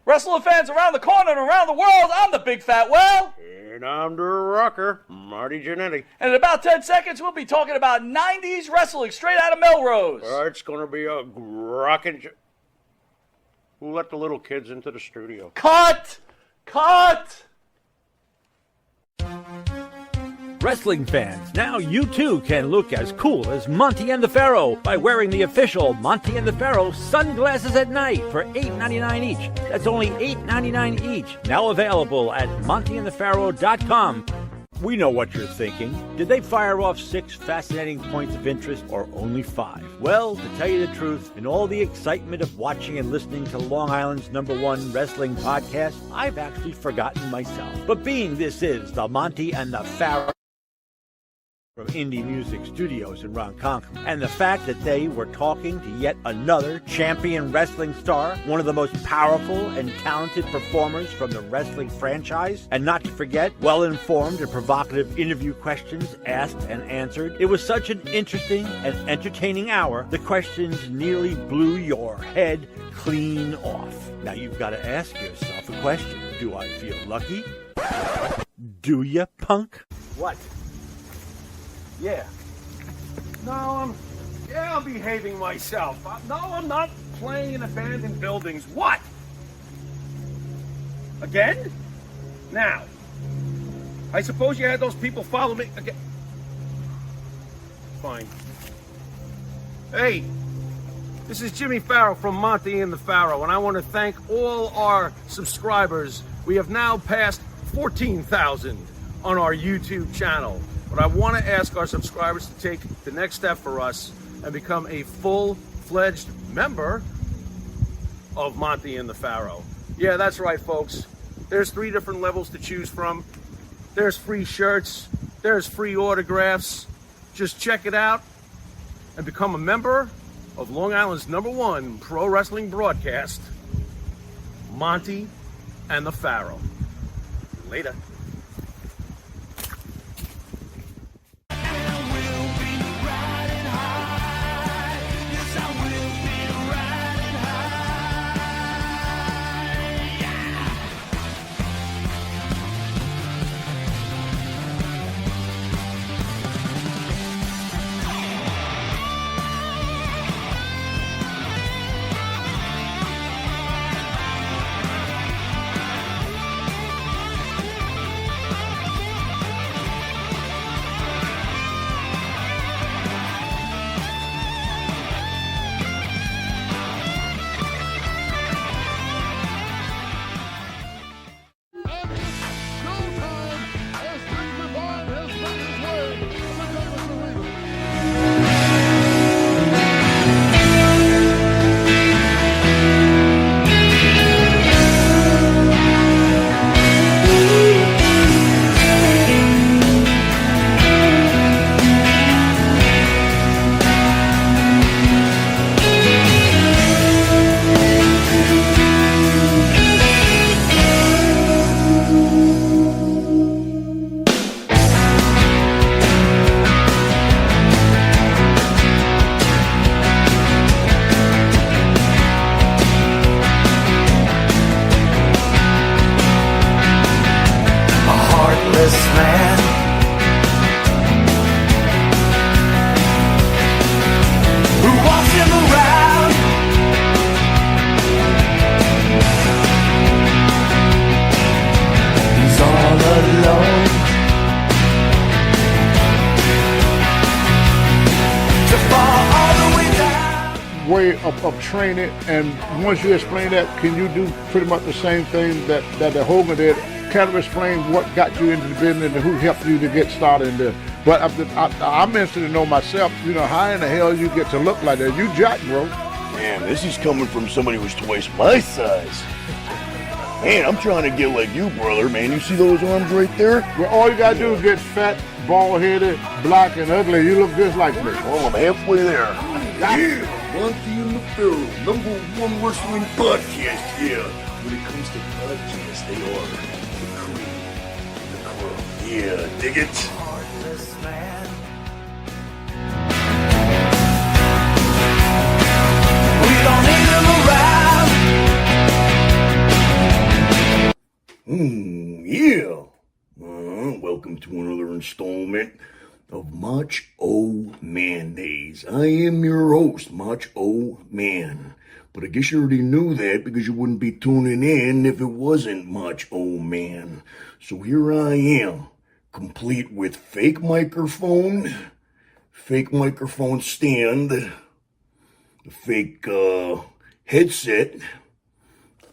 Wrestling fans around the corner and around the world, I'm the Big Fat Well. And I'm the rocker, Marty Jannetty. And in about 10 seconds, we'll be talking about 90s wrestling straight out of Melrose. It's going to be a rockin'... Who let the little kids into the studio? Cut! Cut! Wrestling fans, now you too can look as cool as Monty and the Pharaoh by wearing the official Monty and the Pharaoh sunglasses at night for $8.99 each. That's only $8.99 each. Now available at montyandthepharaoh.com. We know what you're thinking. Did they fire off 6 fascinating points of interest or only 5? Well, to tell you the truth, in all the excitement of watching and listening to Long Island's #1 wrestling podcast, I've actually forgotten myself. But being this is the Monty and the Pharaoh from Indie Music Studios in Ronkonkoma, and the fact that they were talking to yet another champion wrestling star, one of the most powerful and talented performers from the wrestling franchise, and not to forget well-informed and provocative interview questions asked and answered. It was such an interesting and entertaining hour, the questions nearly blew your head clean off. Now you've got to ask yourself a question. Do I feel lucky? Do ya, punk? What? Yeah. No, I'm behaving myself. No, I'm not playing in abandoned buildings. What? Again? Now, I suppose you had those people follow me again. Fine. Hey, this is Jimmy Farrow from Monty and the Pharaoh, and I want to thank all our subscribers. We have now passed 14,000 on our YouTube channel. But I want to ask our subscribers to take the next step for us and become a full-fledged member of Monty and the Pharaoh. Yeah, that's right, folks. There's 3 different levels to choose from. There's free shirts. There's free autographs. Just check it out and become a member of Long Island's #1 pro wrestling broadcast, Monty and the Pharaoh. Later. Way of training, and once you explain that, can you do pretty much the same thing that the Hogan did? Kind of explain what got you into the business and who helped you to get started in there. But I'm interested to know myself, how in the hell you get to look like that? You jack, bro. Man, this is coming from somebody who's twice my size. Man, I'm trying to get like you, brother, man. You see those arms right there? Well, all you gotta do is get fat, bald-headed, black, and ugly. You look just like me. Well, I'm halfway there. Yeah. Monty and the Pharaoh, #1 wrestling podcast. Yeah. When it comes to podcasts, they are the cream, the crumb. Yeah, dig it? Heartless man. We don't need him around. Yeah. Welcome to another installment of Motch-0-Mandays. I am your host, Motch-0-Man. But I guess you already knew that because you wouldn't be tuning in if it wasn't Motch-0-Man. So here I am, complete with fake microphone stand, the fake headset,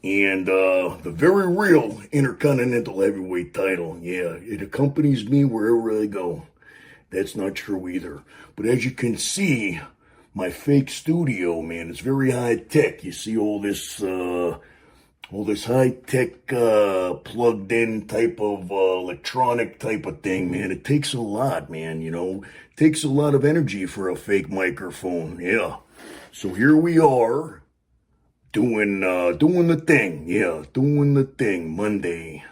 and the very real Intercontinental Heavyweight title. Yeah, it accompanies me wherever I go. That's not true either. But as you can see, my fake studio, man, it's very high tech. You see all this high tech plugged in type of electronic type of thing, man. It takes a lot, man. You know, it takes a lot of energy for a fake microphone. Yeah. So here we are. Doing the thing, doing the thing Monday,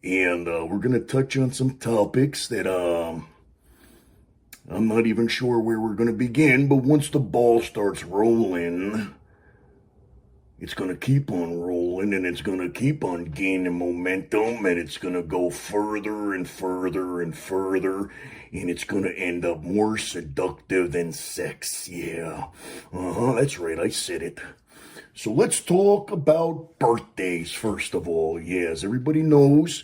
and we're gonna touch on some topics that I'm not even sure where we're gonna begin. But once the ball starts rolling, it's gonna keep on rolling, and it's gonna keep on gaining momentum, and it's gonna go further and further and further, and it's gonna end up more seductive than sex. Yeah, that's right, I said it. So let's talk about birthdays first of all. Yes, everybody knows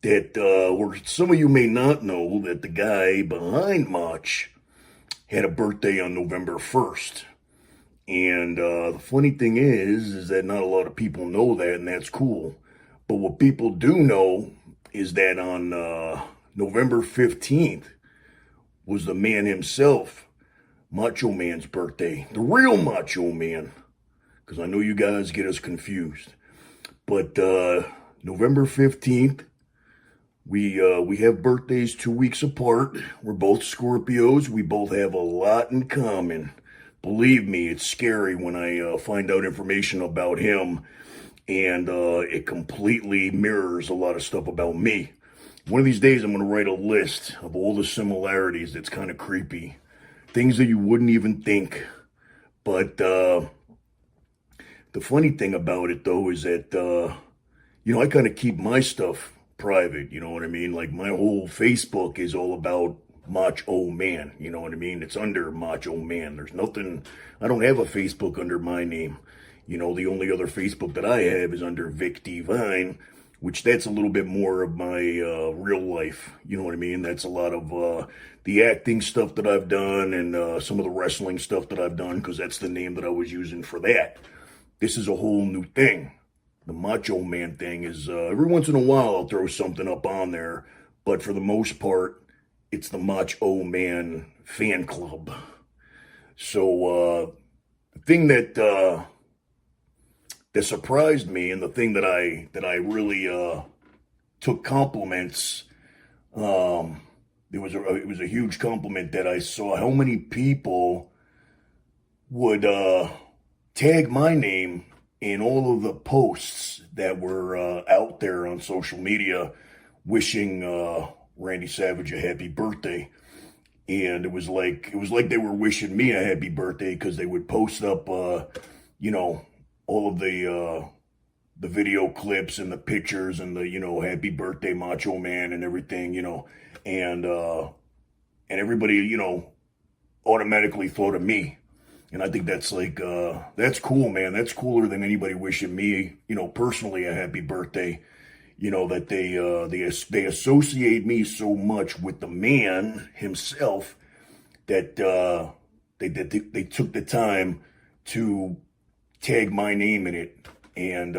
that, or some of you may not know, that the guy behind Motch had a birthday on November 1st. And the funny thing is that not a lot of people know that, and that's cool. But what people do know is that on November 15th was the man himself, Macho Man's birthday. The real Macho Man. Because I know you guys get us confused. But November 15th, we have birthdays 2 weeks apart. We're both Scorpios. We both have a lot in common. Believe me, it's scary when I find out information about him, and it completely mirrors a lot of stuff about me. One of these days, I'm going to write a list of all the similarities that's kind of creepy. Things that you wouldn't even think. But the funny thing about it, though, is that, I kind of keep my stuff private, you know what I mean? Like, my whole Facebook is all about Motch-0-Man, you know what I mean? It's under Motch-0-Man. There's nothing, I don't have a Facebook under my name. You know, the only other Facebook that I have is under Vic Divine, which that's a little bit more of my real life, you know what I mean? That's a lot of the acting stuff that I've done and some of the wrestling stuff that I've done, because that's the name that I was using for that. This is a whole new thing. The Macho Man thing is, every once in a while I'll throw something up on there, but for the most part, it's the Motch-0-Man fan club. So, the thing that surprised me, and the thing that I really took compliments, it was a huge compliment that I saw how many people would tag my name in all of the posts that were out there on social media wishing Randy Savage a happy birthday. And it was like they were wishing me a happy birthday, because they would post up all of the video clips and the pictures and the happy birthday Macho Man and everything, and everybody automatically thought of me. And I think that's that's cool, man. That's cooler than anybody wishing me, personally a happy birthday. That they associate me so much with the man himself that they took the time to tag my name in it, and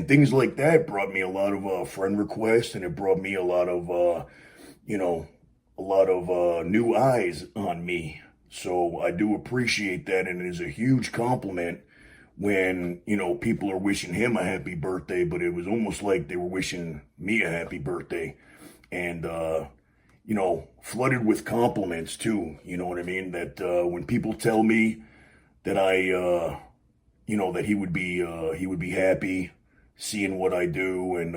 things like that brought me a lot of friend requests, and it brought me a lot of new eyes on me. So I do appreciate that, and it is a huge compliment when, people are wishing him a happy birthday, but it was almost like they were wishing me a happy birthday. And, flooded with compliments too, you know what I mean? That when people tell me that that he would be happy seeing what I do, and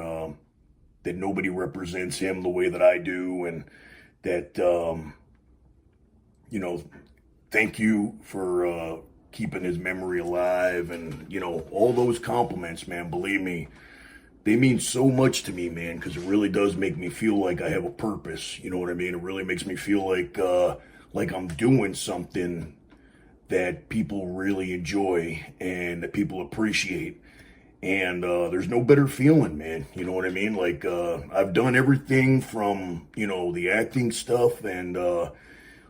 that nobody represents him the way that I do, and that, thank you for keeping his memory alive, and all those compliments, man. Believe me, they mean so much to me, man, because it really does make me feel like I have a purpose. You know what I mean? It really makes me feel like I'm doing something that people really enjoy and that people appreciate. And there's no better feeling, man. You know what I mean? Like, I've done everything from, the acting stuff and the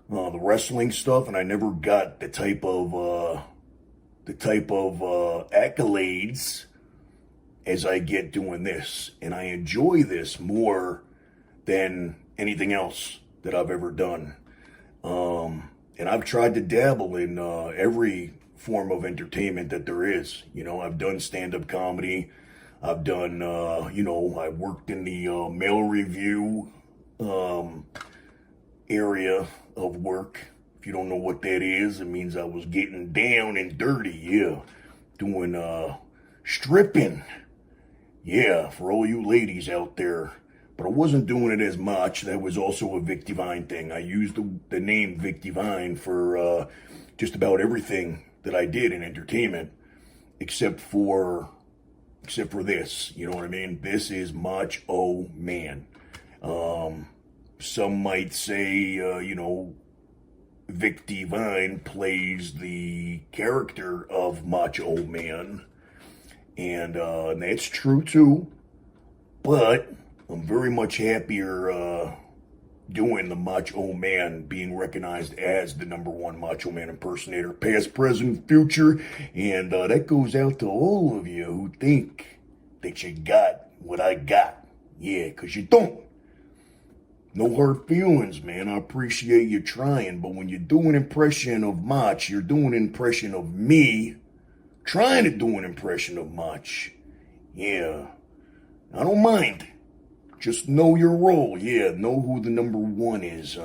wrestling stuff, and I never got the type of accolades as I get doing this. And I enjoy this more than anything else that I've ever done. And I've tried to dabble in every form of entertainment that there is. I've done stand-up comedy. I've done, I worked in the mail review area of work. If you don't know what that is, it means I was getting down and dirty, doing stripping. Yeah, for all you ladies out there. But I wasn't doing it as much. That was also a Vic Divine thing. I used the name Vic Divine for just about everything that I did in entertainment, except for this. You know what I mean? This is Motch-0-Man. Some might say, Vic Divine plays the character of Macho-Man. And that's true too, but I'm very much happier doing the Motch-0-Man, being recognized as the #1 Macho Man impersonator, past, present, future, and that goes out to all of you who think that you got what I got. Yeah, 'cause you don't. No hard feelings, man. I appreciate you trying, but when you do an impression of Motch, you're doing an impression of me trying to do an impression of Motch. Yeah, I don't mind. Just know your role. Yeah, know who the #1 is.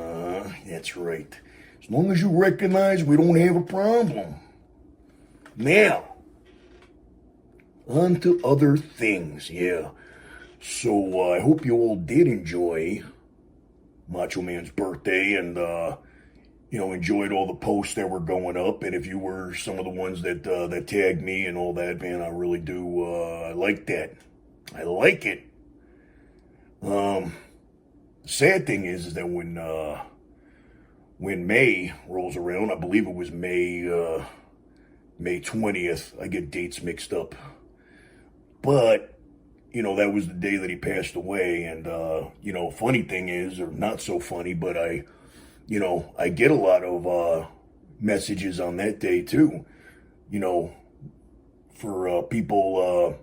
That's right. As long as you recognize, we don't have a problem. Now, on to other things. Yeah. So I hope you all did enjoy Macho Man's birthday and enjoyed all the posts that were going up. And if you were some of the ones that tagged me and all that, man, I really do. I like that. I like it. The sad thing is that when May rolls around, I believe it was May 20th. I get dates mixed up, but that was the day that he passed away. And funny thing is, or not so funny, but I get a lot of messages on that day too, for people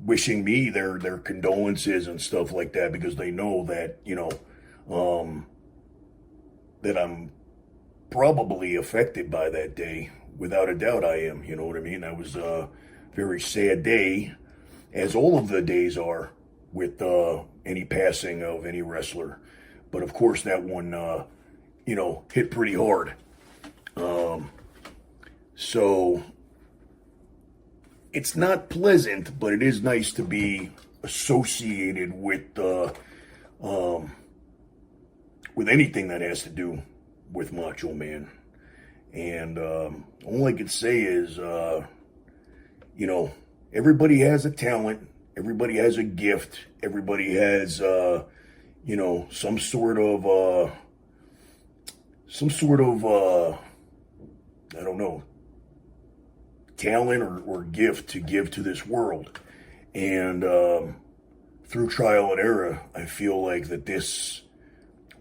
wishing me their condolences and stuff like that, because they know that, that I'm probably affected by that day. Without a doubt I am, you know what I mean? That was a very sad day, as all of the days are with any passing of any wrestler. But of course that one, hit pretty hard. So it's not pleasant, but it is nice to be associated with anything that has to do with Macho Man. And all I can say is, everybody has a talent, everybody has a gift, everybody has, some sort of I don't know, talent or gift to give to this world. And through trial and error, I feel like that this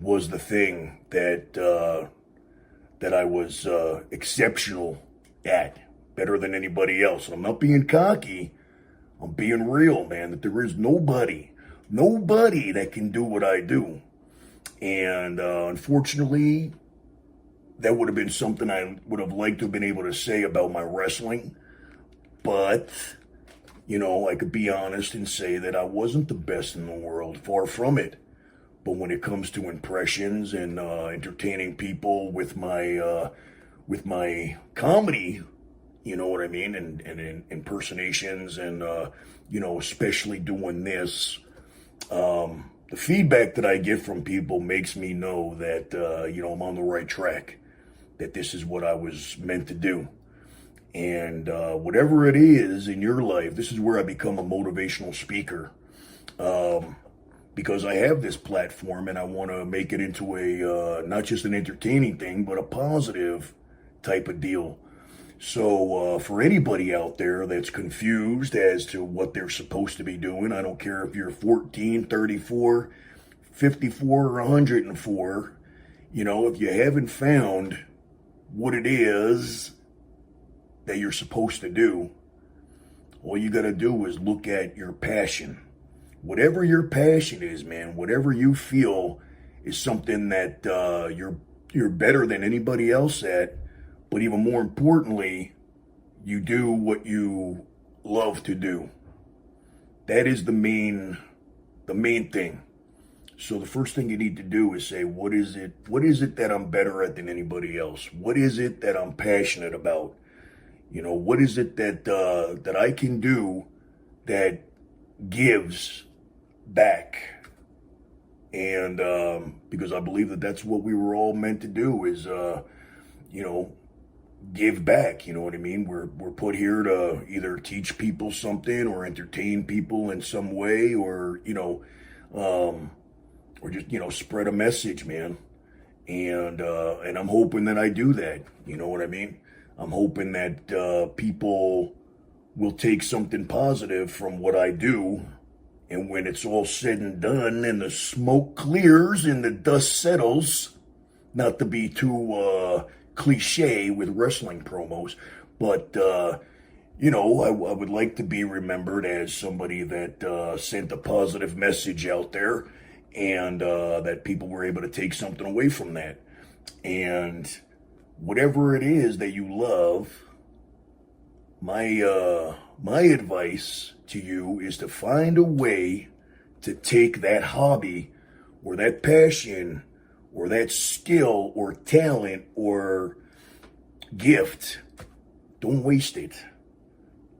was the thing that I was exceptional at, better than anybody else. And I'm not being cocky, I'm being real, man, that there is nobody that can do what I do. And unfortunately, that would have been something I would have liked to have been able to say about my wrestling. But, I could be honest and say that I wasn't the best in the world, far from it. But when it comes to impressions and entertaining people with my comedy, you know what I mean, and impersonations, and especially doing this, the feedback that I get from people makes me know that I'm on the right track, that this is what I was meant to do. And whatever it is in your life, this is where I become a motivational speaker. Because I have this platform and I want to make it into a not just an entertaining thing, but a positive type of deal. So for anybody out there that's confused as to what they're supposed to be doing, I don't care if you're 14, 34, 54, or 104, if you haven't found what it is that you're supposed to do, all you got to do is look at your passion. Whatever your passion is, man, whatever you feel is something that you're better than anybody else at, but even more importantly, you do what you love to do. That is the main thing. So the first thing you need to do is say, what is it that I'm better at than anybody else? What is it that I'm passionate about? What is it that I can do that gives back? And because I believe that that's what we were all meant to do is, give back. You know what I mean? We're put here to either teach people something or entertain people in some way, or just spread a message, man. And I'm hoping that I do that. You know what I mean? I'm hoping that people will take something positive from what I do, and when it's all said and done and the smoke clears and the dust settles, not to be too cliche with wrestling promos, but I would like to be remembered as somebody that sent a positive message out there, and that people were able to take something away from that. And whatever it is that you love, my advice to you is to find a way to take that hobby or that passion or that skill or talent or gift. Don't waste it.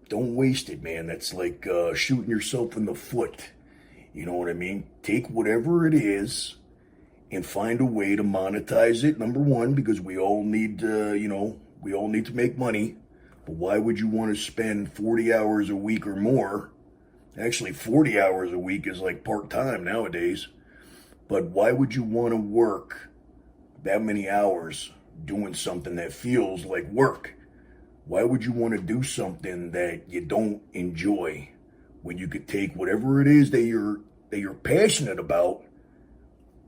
Don't waste it, man. That's like shooting yourself in the foot. You know what I mean? Take whatever it is and find a way to monetize it. Number one, because we all need to make money. But why would you want to spend 40 hours a week or more? Actually, 40 hours a week is like part-time nowadays. But why would you want to work that many hours doing something that feels like work? Why would you want to do something that you don't enjoy when you could take whatever it is that you're passionate about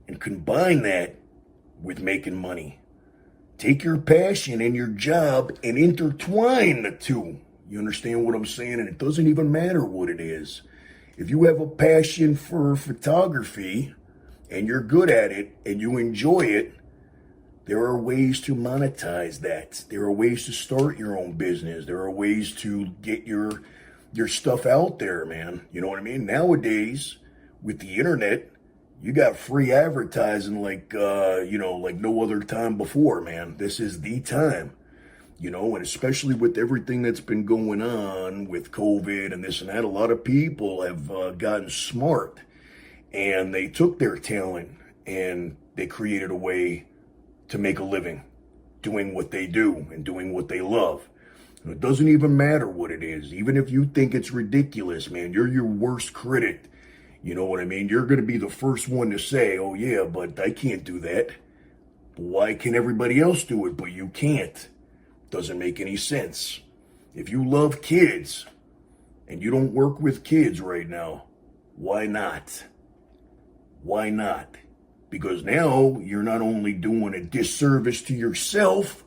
and combine that with making money? Take your passion and your job and intertwine the two. You understand what I'm saying? And it doesn't even matter what it is. If you have a passion for photography and you're good at it and you enjoy it, there are ways to monetize that. There are ways to start your own business. There are ways to get your stuff out there, man. You know what I mean? Nowadays, with the internet, you got free advertising like no other time before, man. This is the time, and especially with everything that's been going on with COVID and this and that, a lot of people have gotten smart, and they took their talent and they created a way to make a living doing what they do and doing what they love. And it doesn't even matter what it is. Even if you think it's ridiculous, man, you're your worst critic. You know what I mean? You're going to be the first one to say, oh yeah, but I can't do that. Why can everybody else do it, but you can't? Doesn't make any sense. If you love kids and you don't work with kids right now, why not? Why not? Because now you're not only doing a disservice to yourself,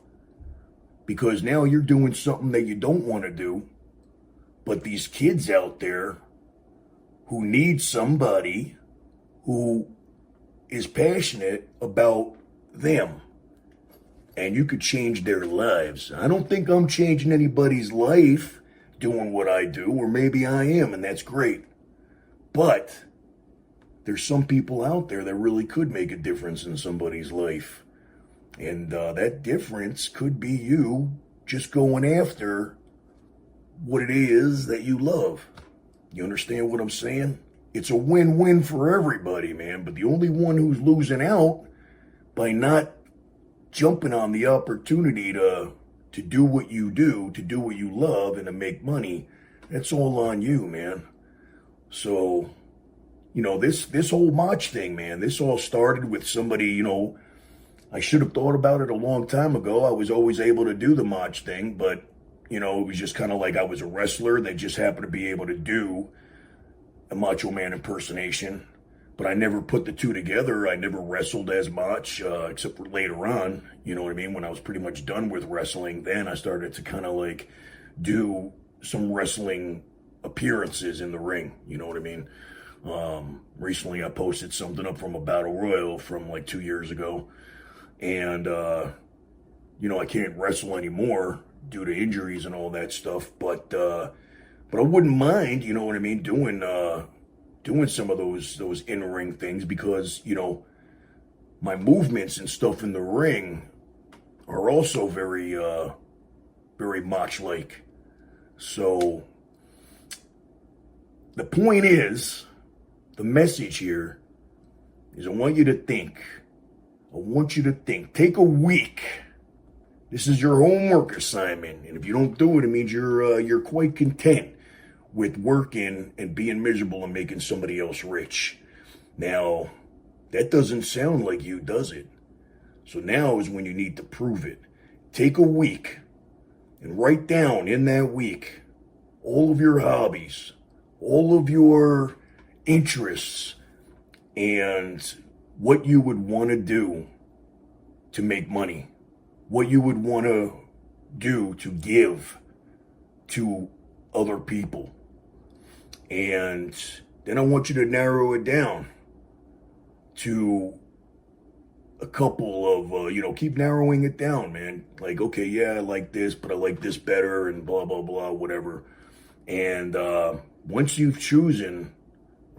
because now you're doing something that you don't want to do, but these kids out there who need somebody who is passionate about them, and you could change their lives. I don't think I'm changing anybody's life doing what I do, or maybe I am, and that's great. But there's some people out there that really could make a difference in somebody's life. And that difference could be you just going after what it is that you love. You understand what I'm saying? It's a win-win for everybody, man. But the only one who's losing out by not jumping on the opportunity to to do what you do, to do what you love, and to make money, that's all on you, man. So, you know, this whole Motch thing, man, this all started with somebody, you know, I should have thought about it a long time ago. I was always able to do the Motch thing, but, you know, it was just kind of like I was a wrestler that just happened to be able to do a Macho Man impersonation. But I never put the two together. I never wrestled as much, except for later on, you know what I mean? When I was pretty much done with wrestling, then I started to kind of like do some wrestling appearances in the ring, you know what I mean? Recently I posted something up from a battle royal from like 2 years ago. And, you know, I can't wrestle anymore due to injuries and all that stuff. But I wouldn't mind, you know what I mean, doing some of those in-ring things, because, you know, my movements and stuff in the ring are also very, very Motch-like. So the point is, the message here is I want you to think. I want you to think. Take a week. This is your homework assignment. And if you don't do it, it means you're quite content with working and being miserable and making somebody else rich. Now, that doesn't sound like you, does it? So now is when you need to prove it. Take a week and write down in that week all of your hobbies, all of your interests, and what you would want to do to make money, what you would want to do to give to other people. And then I want you to narrow it down to a couple of, you know, keep narrowing it down, man. Like, okay, yeah, I like this, but I like this better, and blah, blah, blah, whatever. And once you've chosen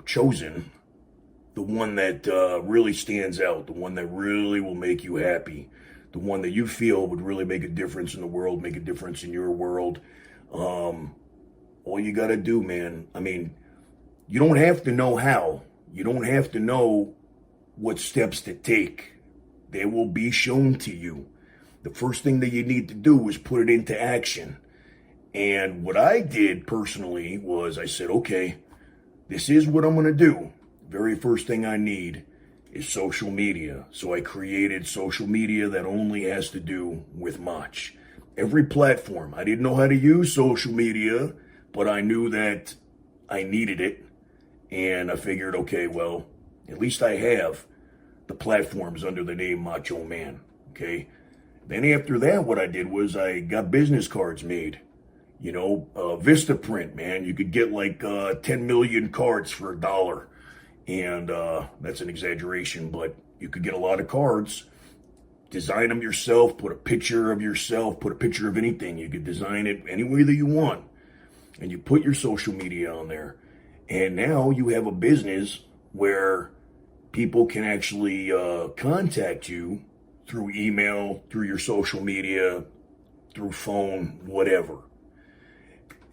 the one that really stands out, the one that really will make you happy, the one that you feel would really make a difference in the world, make a difference in your world, all you got to do, man, I mean, you don't have to know how. You don't have to know what steps to take. They will be shown to you. The first thing that you need to do is put it into action. And what I did personally was I said, okay, this is what I'm going to do. Very first thing I need is social media. So I created social media that only has to do with Motch. Every platform. I didn't know how to use social media, but I knew that I needed it. And I figured, okay, well, at least I have the platforms under the name Macho Man. Okay. Then after that, what I did was I got business cards made. You know, Vistaprint, man. You could get like 10 million cards for $1. And that's an exaggeration, but you could get a lot of cards. Design them yourself, put a picture of yourself, put a picture of anything. You could design it any way that you want. And you put your social media on there. And now you have a business where people can actually contact you through email, through your social media, through phone, whatever.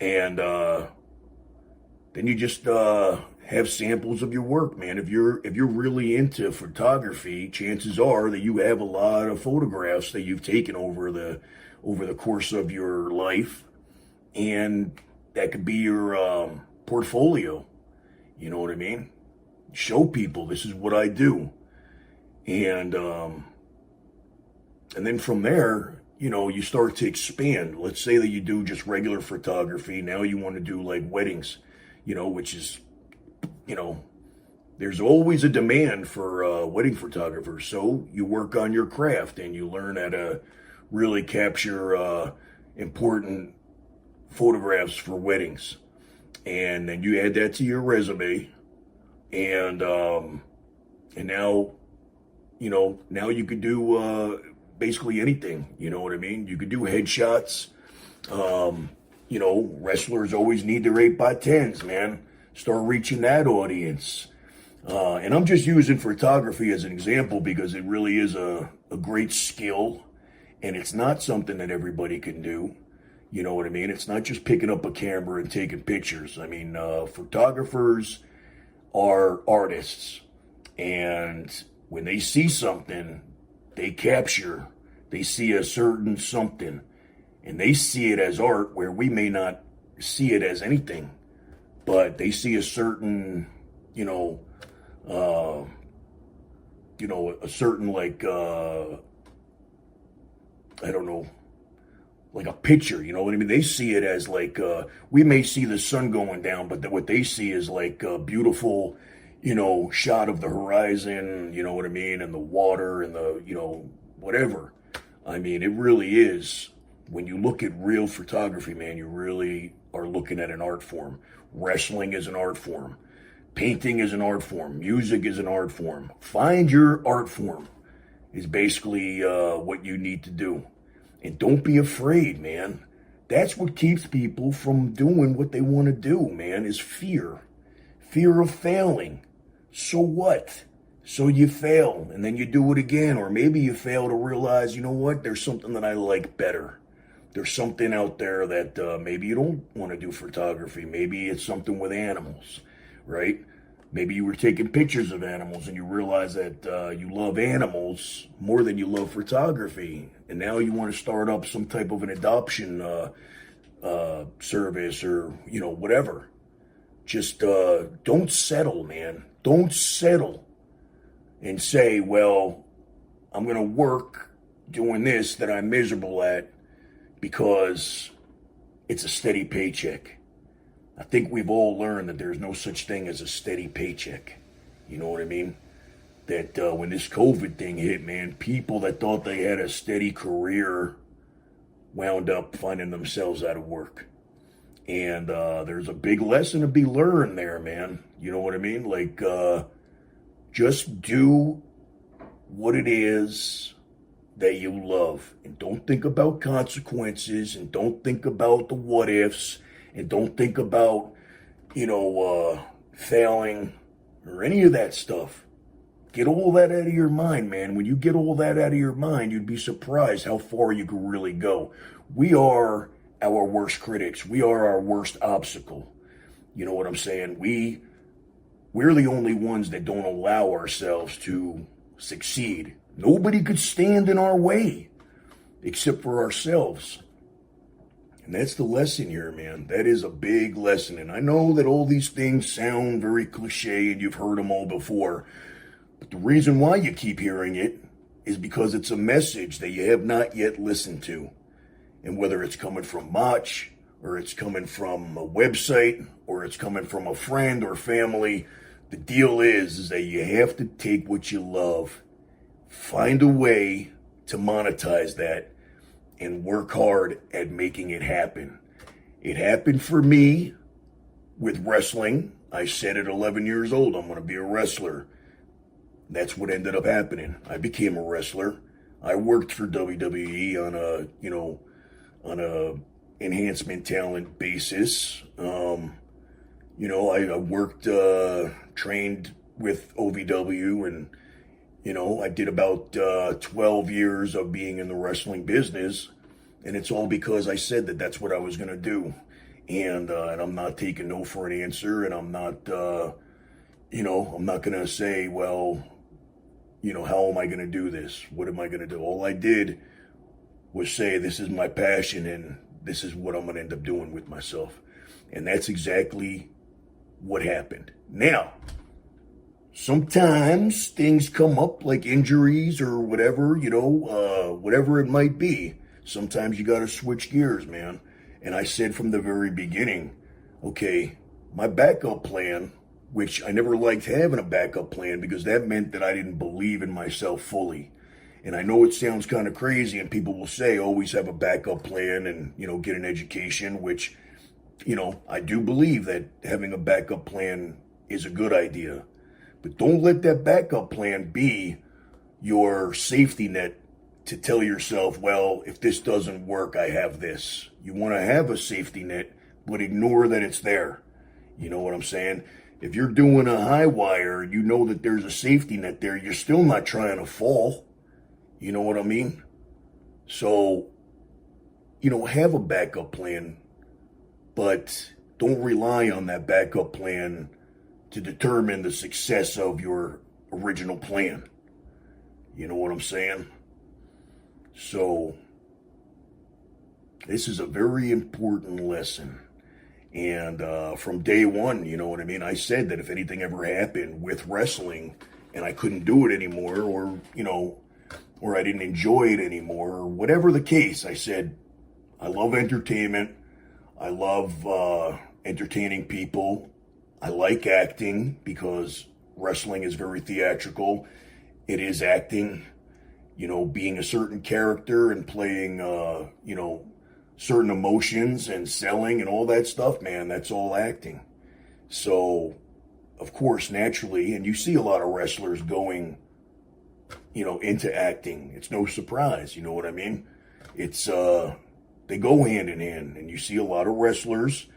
And then you just have samples of your work, man. If you're really into photography, chances are that you have a lot of photographs that you've taken over the course of your life, and that could be your portfolio. You know what I mean? Show people this is what I do, and then from there, you know, you start to expand. Let's say that you do just regular photography. Now you want to do like weddings, you know, which is, you know, there's always a demand for wedding photographers. So you work on your craft and you learn how to really capture important photographs for weddings. And then you add that to your resume. And now, you know, now you could do basically anything. You know what I mean? You could do headshots. You know, wrestlers always need their 8x10s, man. Start reaching that audience. And I'm just using photography as an example because it really is a great skill, and it's not something that everybody can do. You know what I mean? It's not just picking up a camera and taking pictures. I mean, photographers are artists, and when they see something, they capture. They see a certain something, And they see it as art where we may not see it as anything, but they see a certain, a certain like, I don't know, like a picture, you know what I mean? They see it as like, we may see the sun going down, but what they see is like a beautiful, shot of the horizon, you know what I mean? And the water and the, whatever. I mean, it really is. When you look at real photography, man, you really are looking at an art form. Wrestling is an art form. Painting is an art form. Music is an art form. Find your art form is basically what you need to do. And don't be afraid, man. That's what keeps people from doing what they want to do, man, is fear. Fear of failing. So what? So you fail, and then you do it again. Or maybe you fail to realize, you know what, there's something that I like better. There's something out there that maybe you don't want to do photography. Maybe it's something with animals, right? Maybe you were taking pictures of animals and you realize that you love animals more than you love photography. And now you want to start up some type of an adoption service or, whatever. Just don't settle, man. Don't settle and say, well, I'm going to work doing this that I'm miserable at because it's a steady paycheck. I think we've all learned that there's no such thing as a steady paycheck. You know what I mean? That when this COVID thing hit, man, people that thought they had a steady career wound up finding themselves out of work. And there's a big lesson to be learned there, man. You know what I mean? Like, just do what it is that you love. And don't think about consequences, and don't think about the what ifs, and don't think about, failing or any of that stuff. Get all that out of your mind, man. When you get all that out of your mind, you'd be surprised how far you could really go. We are our worst critics. We are our worst obstacle. You know what I'm saying? We're the only ones that don't allow ourselves to succeed. Nobody could stand in our way except for ourselves. And that's the lesson here, man. That is a big lesson. And I know that all these things sound very cliche and you've heard them all before. But the reason why you keep hearing it is because it's a message that you have not yet listened to. And whether it's coming from Motch, or it's coming from a website, or it's coming from a friend or family, the deal is that you have to take what you love, find a way to monetize that, and work hard at making it happen. It happened for me with wrestling. I said at 11 years old, I'm going to be a wrestler. That's what ended up happening. I became a wrestler. I worked for WWE on a enhancement talent basis. I worked, trained with OVW, and, I did about 12 years of being in the wrestling business, and it's all because I said that that's what I was going to do. And I'm not taking no for an answer, and I'm not, I'm not going to say, well, how am I going to do this? What am I going to do? All I did was say, this is my passion, and this is what I'm going to end up doing with myself. And that's exactly what happened. Now, sometimes things come up like injuries or whatever, whatever it might be. Sometimes you got to switch gears, man. And I said from the very beginning, okay, my backup plan, which I never liked having a backup plan because that meant that I didn't believe in myself fully. And I know it sounds kind of crazy, and people will say, always have a backup plan and, get an education, which, I do believe that having a backup plan is a good idea. But don't let that backup plan be your safety net to tell yourself, well, if this doesn't work, I have this. You want to have a safety net, but ignore that it's there. You know what I'm saying? If you're doing a high wire, you know that there's a safety net there. You're still not trying to fall. You know what I mean? So, have a backup plan, but don't rely on that backup plan to determine the success of your original plan. You know what I'm saying? So, This is a very important lesson. And from day one, you know what I mean? I said that if anything ever happened with wrestling and I couldn't do it anymore, or, you know, or I didn't enjoy it anymore, or whatever the case, I said, I love entertainment. I love entertaining people. I like acting because wrestling is very theatrical. It is acting, you know, being a certain character and playing, you know, certain emotions and selling and all that stuff, man, that's all acting. So, of course, naturally, and you see a lot of wrestlers going, you know, into acting. It's no surprise, you know what I mean? It's, they go hand in hand, and you see a lot of wrestlers.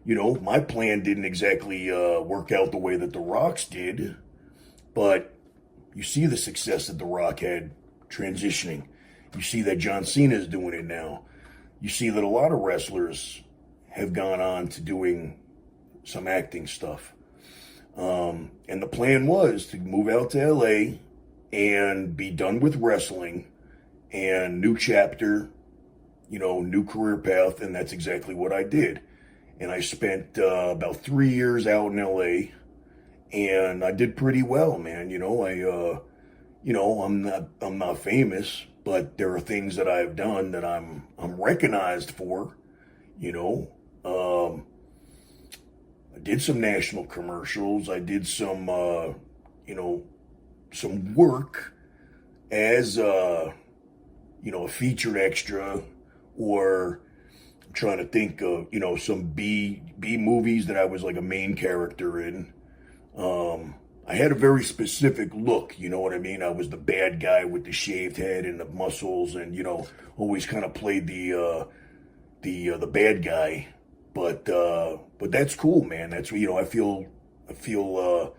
You know, my plan didn't exactly work out the way that The Rock's did, but you see the success that The Rock had transitioning. You see that John Cena's doing it now. You see that a lot of wrestlers have gone on to doing some acting stuff. And the plan was to move out to LA and be done with wrestling and new chapter, you know, new career path, and that's exactly what I did. And I spent about 3 years out in LA, and I did pretty well, man. You know, you know, I'm not famous, but there are things that I've done that I'm recognized for. You know, I did some national commercials. I did some, you know, some work as, you know, a featured extra, or I'm trying to think of, you know, some B movies that I was like a main character in. I had a very specific look, you know what I mean? I was the bad guy with the shaved head and the muscles, and, you know, always kind of played the bad guy. But that's cool, man. That's, you know, I feel it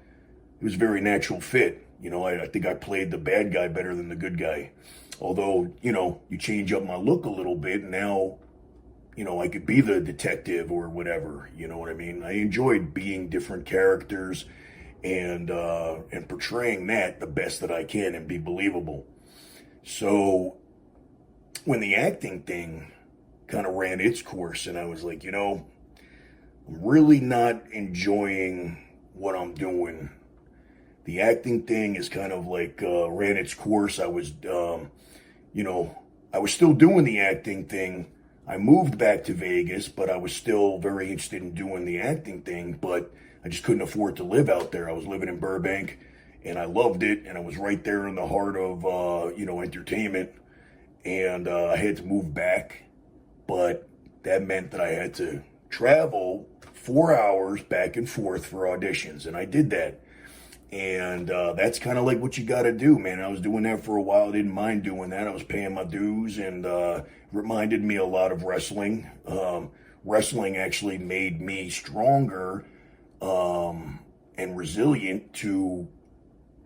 was a very natural fit. You know, I think I played the bad guy better than the good guy. Although, you know, you change up my look a little bit, and now, you know, I could be the detective or whatever, you know what I mean? I enjoyed being different characters and portraying that the best that I can and be believable. So when the acting thing kind of ran its course, and I was like, you know, I'm really not enjoying what I'm doing. The acting thing is kind of like ran its course. I was, you know, I was still doing the acting thing. I moved back to Vegas, but I was still very interested in doing the acting thing, but I just couldn't afford to live out there. I was living in Burbank, and I loved it, and I was right there in the heart of, you know, entertainment, and I had to move back, but that meant that I had to travel 4 hours back and forth for auditions, and I did that. And that's kind of like what you got to do, man. I was doing that for a while. I didn't mind doing that. I was paying my dues, and reminded me a lot of wrestling. Wrestling actually made me stronger and resilient to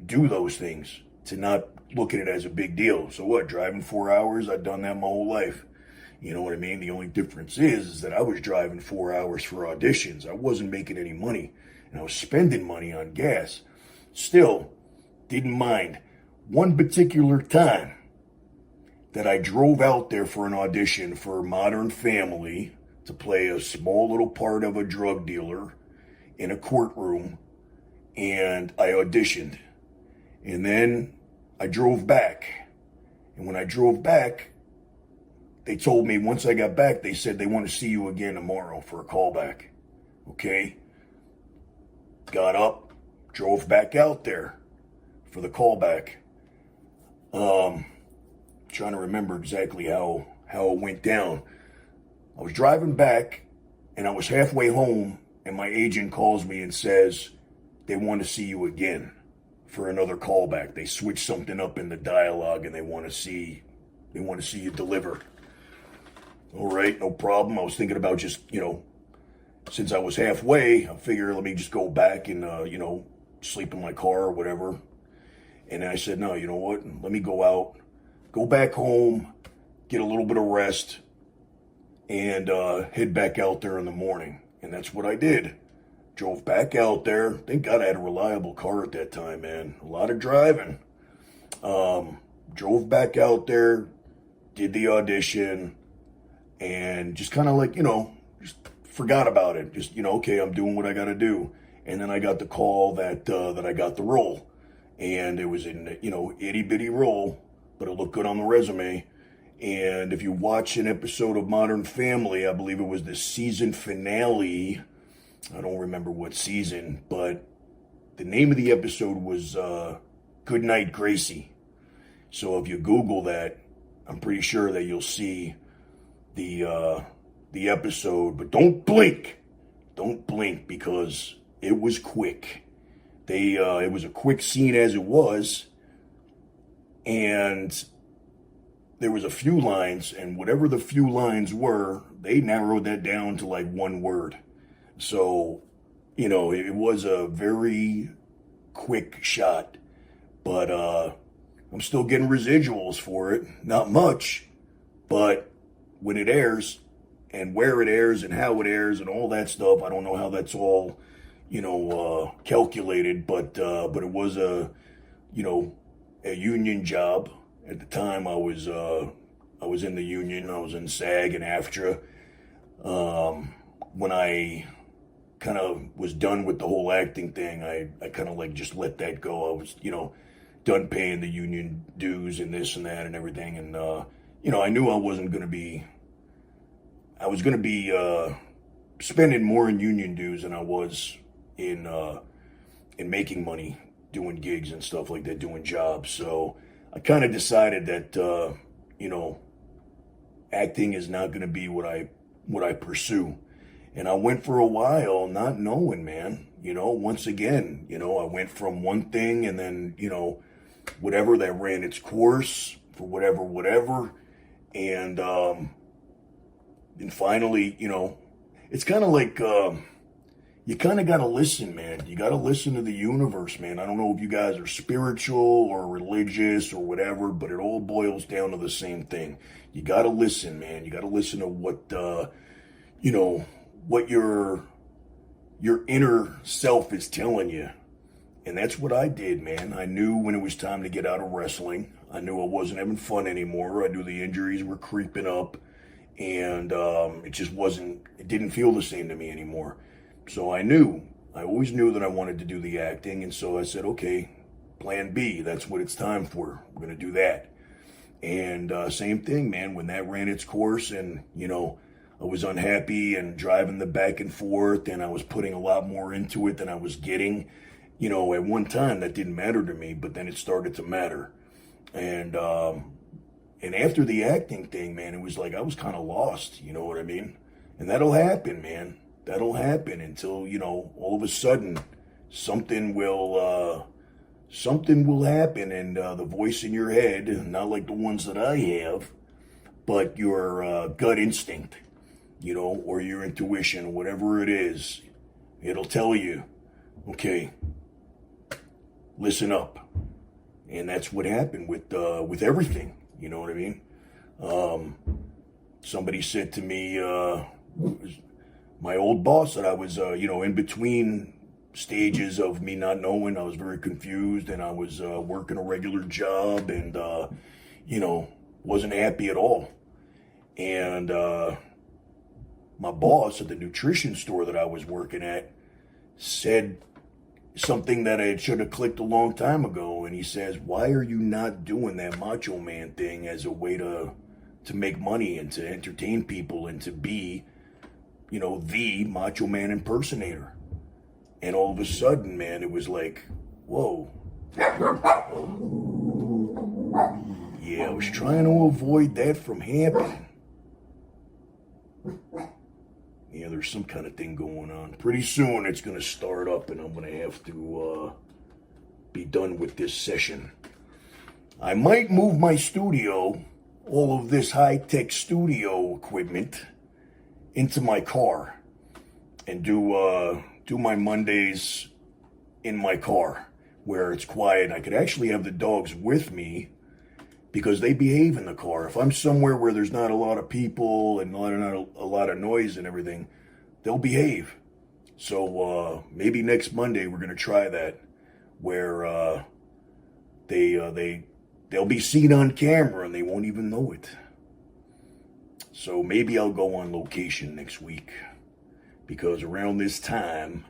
do those things, to not look at it as a big deal. So what, driving 4 hours? I've done that my whole life. You know what I mean? The only difference is that I was driving 4 hours for auditions. I wasn't making any money, and I was spending money on gas. Still, didn't mind. One particular time that I drove out there for an audition for Modern Family to play a small little part of a drug dealer in a courtroom, and I auditioned. And then I drove back. And when I drove back, they told me once I got back, they said they want to see you again tomorrow for a callback. Okay? Got up. Drove back out there for the callback. Trying to remember exactly how it went down. I was driving back, and I was halfway home, and my agent calls me and says they want to see you again for another callback. They switched something up in the dialogue, and they want to see you deliver. All right, no problem. I was thinking about just, you know, since I was halfway, I figured let me just go back and you know, sleep in my car or whatever. And I said, no, you know what? Let me go out, go back home, get a little bit of rest, and head back out there in the morning. And that's what I did. Drove back out there. Thank God I had a reliable car at that time, man. A lot of driving. Drove back out there, did the audition. and just kind of like, just forgot about it. Just, okay, I'm doing what I got to do. And then I got the call that I got the role, and it was an, itty bitty role, but it looked good on the resume. And if you watch an episode of Modern Family, I believe it was the season finale. I don't remember what season, but the name of the episode was Good Night, Gracie. So if you Google that, I'm pretty sure that you'll see the episode. But don't blink. Don't blink, because it was quick. It was a quick scene as it was. And there was a few lines, and whatever the few lines were, they narrowed that down to like one word. So, it was a very quick shot, but I'm still getting residuals for it. Not much, but when it airs, and where it airs, and how it airs, and all that stuff, I don't know how that's all, calculated, but it was a union job. At the time, I was in the union. I was in SAG and AFTRA. When I kind of was done with the whole acting thing, I kind of like just let that go. I was, done paying the union dues and this and that and everything. And, I knew I was going to be spending more in union dues than I was in making money, doing gigs and stuff like that, doing jobs. So I kind of decided that, acting is not going to be what I pursue. And I went for a while not knowing, man. Once again, I went from one thing, and then, whatever that ran its course for whatever. And finally, it's kind of like, you kind of got to listen, man. You got to listen to the universe, man. I don't know if you guys are spiritual or religious or whatever, but it all boils down to the same thing. You got to listen, man. You got to listen to what, what your inner self is telling you. And that's what I did, man. I knew when it was time to get out of wrestling. I knew I wasn't having fun anymore. I knew the injuries were creeping up, and it didn't feel the same to me anymore. So I always knew that I wanted to do the acting, and so I said, okay, plan B, that's what it's time for. We're going to do that. And same thing, man, when that ran its course, and, I was unhappy and driving the back and forth, and I was putting a lot more into it than I was getting. At one time that didn't matter to me, but then it started to matter. And after the acting thing, man, it was like I was kind of lost, you know what I mean? And that'll happen, man. That'll happen until, all of a sudden something will happen, and the voice in your head, not like the ones that I have, but your gut instinct, or your intuition, whatever it is, it'll tell you, okay, listen up. And that's what happened with everything, you know what I mean? Somebody said to me, my old boss, that I was, in between stages of me not knowing. I was very confused, and I was working a regular job, and, wasn't happy at all. And my boss at the nutrition store that I was working at said something that I should have clicked a long time ago. And he says, why are you not doing that Macho Man thing as a way to make money and to entertain people and to be, the Macho Man impersonator? And all of a sudden, man, it was like, whoa. Yeah, I was trying to avoid that from happening. Yeah, there's some kind of thing going on. Pretty soon it's going to start up, and I'm going to have to be done with this session. I might move my studio, all of this high-tech studio equipment, into my car and do my Mondays in my car where it's quiet. I could actually have the dogs with me because they behave in the car. If I'm somewhere where there's not a lot of people and not a lot of noise and everything, they'll behave. So maybe next Monday we're going to try that, where they'll be seen on camera and they won't even know it. So maybe I'll go on location next week, because around this time,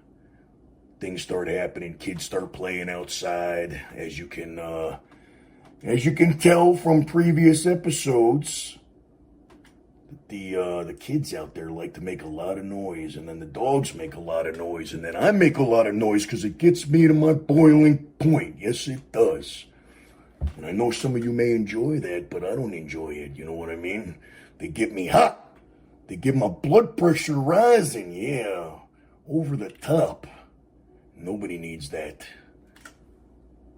things start happening. Kids start playing outside, as you can tell from previous episodes. The kids out there like to make a lot of noise, and then the dogs make a lot of noise, and then I make a lot of noise because it gets me to my boiling point. Yes, it does. And I know some of you may enjoy that, but I don't enjoy it. You know what I mean? They get me hot. They get my blood pressure rising. Yeah, over the top. Nobody needs that.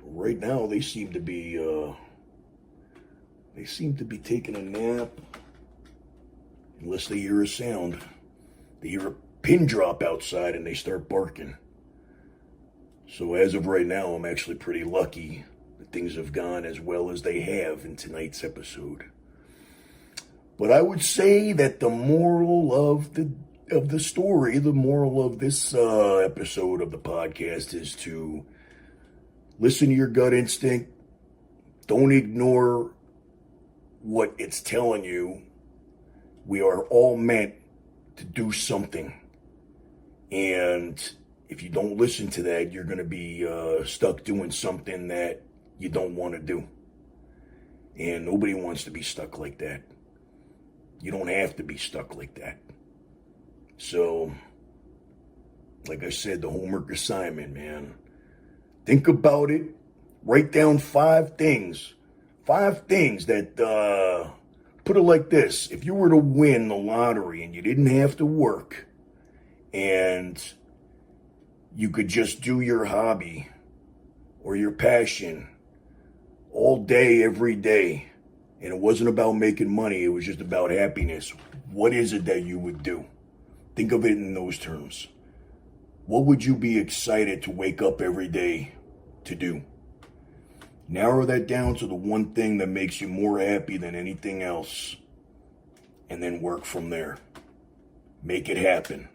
Right now, they seem to be taking a nap. Unless they hear a sound. They hear a pin drop outside and they start barking. So as of right now, I'm actually pretty lucky that things have gone as well as they have in tonight's episode. But I would say that the moral of the story, the moral of this episode of the podcast is to listen to your gut instinct. Don't ignore what it's telling you. We are all meant to do something. And if you don't listen to that, you're going to be stuck doing something that you don't want to do. And nobody wants to be stuck like that. You don't have to be stuck like that. So, like I said, the homework assignment, man. Think about it. Write down 5 things. 5 things that... Put it like this, if you were to win the lottery and you didn't have to work and you could just do your hobby or your passion all day, every day, and it wasn't about making money, it was just about happiness, what is it that you would do? Think of it in those terms. What would you be excited to wake up every day to do? Narrow that down to the one thing that makes you more happy than anything else, and then work from there. Make it happen.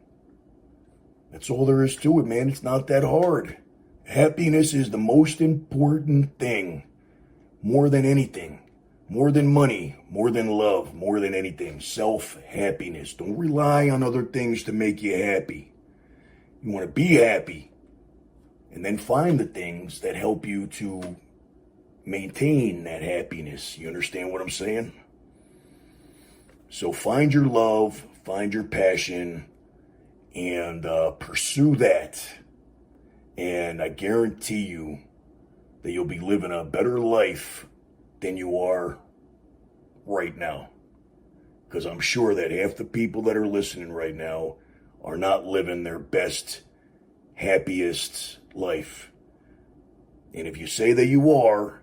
That's all there is to it, man. It's not that hard. Happiness is the most important thing. More than anything. More than money. More than love. More than anything. Self-happiness. Don't rely on other things to make you happy. You want to be happy. And then find the things that help you to maintain that happiness. You understand what I'm saying? So find your love, find your passion, and pursue that. And I guarantee you that you'll be living a better life than you are right now. Because I'm sure that half the people that are listening right now are not living their best, happiest life. And if you say that you are,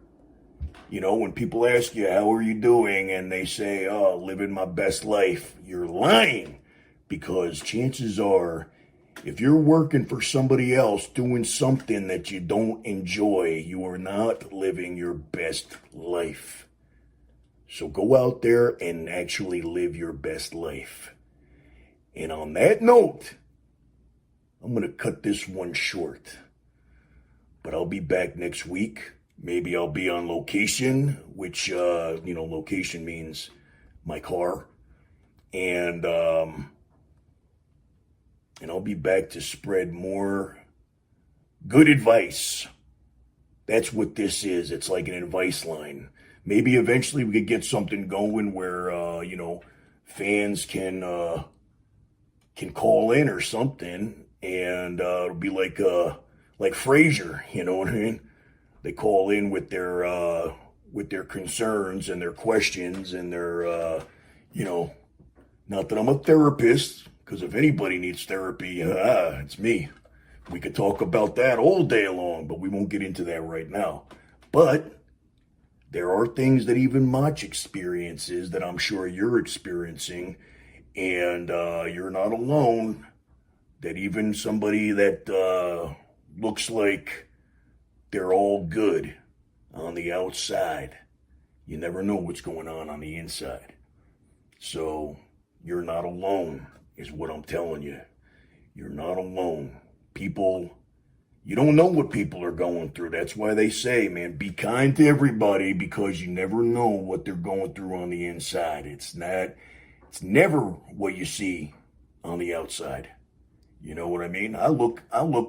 you know, when people ask you, how are you doing? And they say, oh, living my best life. You're lying. Because chances are, if you're working for somebody else doing something that you don't enjoy, you are not living your best life. So go out there and actually live your best life. And on that note, I'm going to cut this one short. But I'll be back next week. Maybe I'll be on location, which, location means my car. And I'll be back to spread more good advice. That's what this is. It's like an advice line. Maybe eventually we could get something going where, fans can call in or something. And it'll be like Frasier, you know what I mean? They call in with their concerns and their questions and their, not that I'm a therapist, because if anybody needs therapy, it's me. We could talk about that all day long, but we won't get into that right now. But there are things that even Motch experiences that I'm sure you're experiencing, and you're not alone. That even somebody that looks like they're all good on the outside, you never know what's going on the inside. So you're not alone, is what I'm telling you. You're not alone. People, you don't know what people are going through. That's why they say, man, be kind to everybody, because you never know what they're going through on the inside. It's It's never what you see on the outside. You know what I mean? I look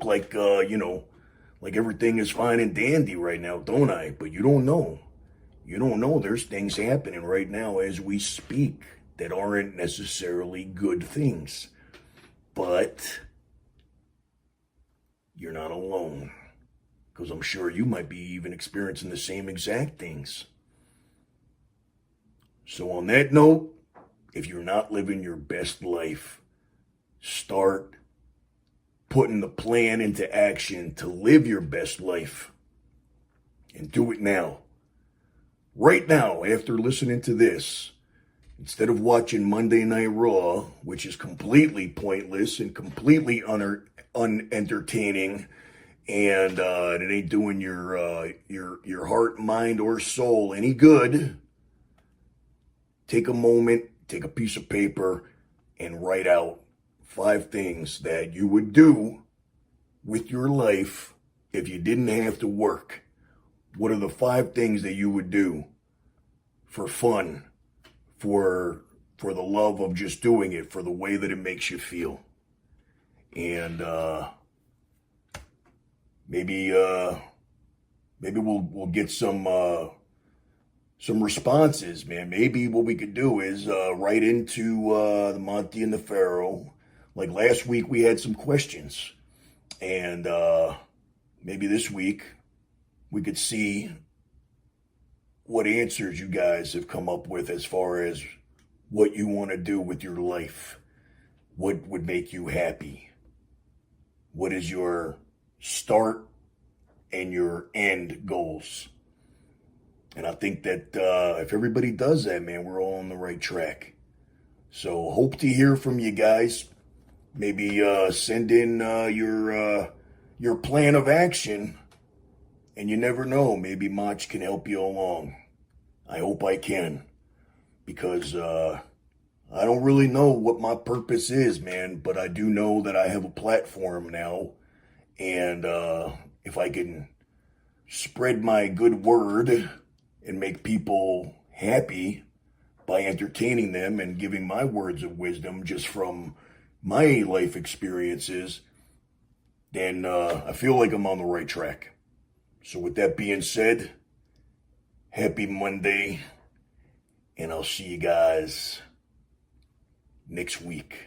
like, like everything is fine and dandy right now, don't I? But you don't know. You don't know there's things happening right now as we speak that aren't necessarily good things. But you're not alone. Because I'm sure you might be even experiencing the same exact things. So on that note, if you're not living your best life, start putting the plan into action to live your best life. And do it now. Right now, after listening to this, instead of watching Monday Night Raw, which is completely pointless and completely unentertaining, and it ain't doing your heart, mind, or soul any good, take a moment, take a piece of paper, and write out 5 things that you would do with your life if you didn't have to work. What are the 5 things that you would do for fun, for the love of just doing it, for the way that it makes you feel? And maybe we'll get some responses, man. Maybe what we could do is write into the Monty and the Pharaoh. Like last week, we had some questions, and maybe this week we could see what answers you guys have come up with as far as what you want to do with your life. What would make you happy? What is your start and your end goals? And I think that if everybody does that, man, we're all on the right track. So hope to hear from you guys. Maybe send in your plan of action. And you never know, maybe Mach can help you along. I hope I can. Because I don't really know what my purpose is, man. But I do know that I have a platform now. And if I can spread my good word and make people happy by entertaining them and giving my words of wisdom just from my life experiences, then I feel like I'm on the right track. So with that being said, happy Monday, and I'll see you guys next week.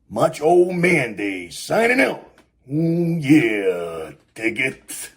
Motch-0-Mandays signing out. Ooh, yeah, dig it.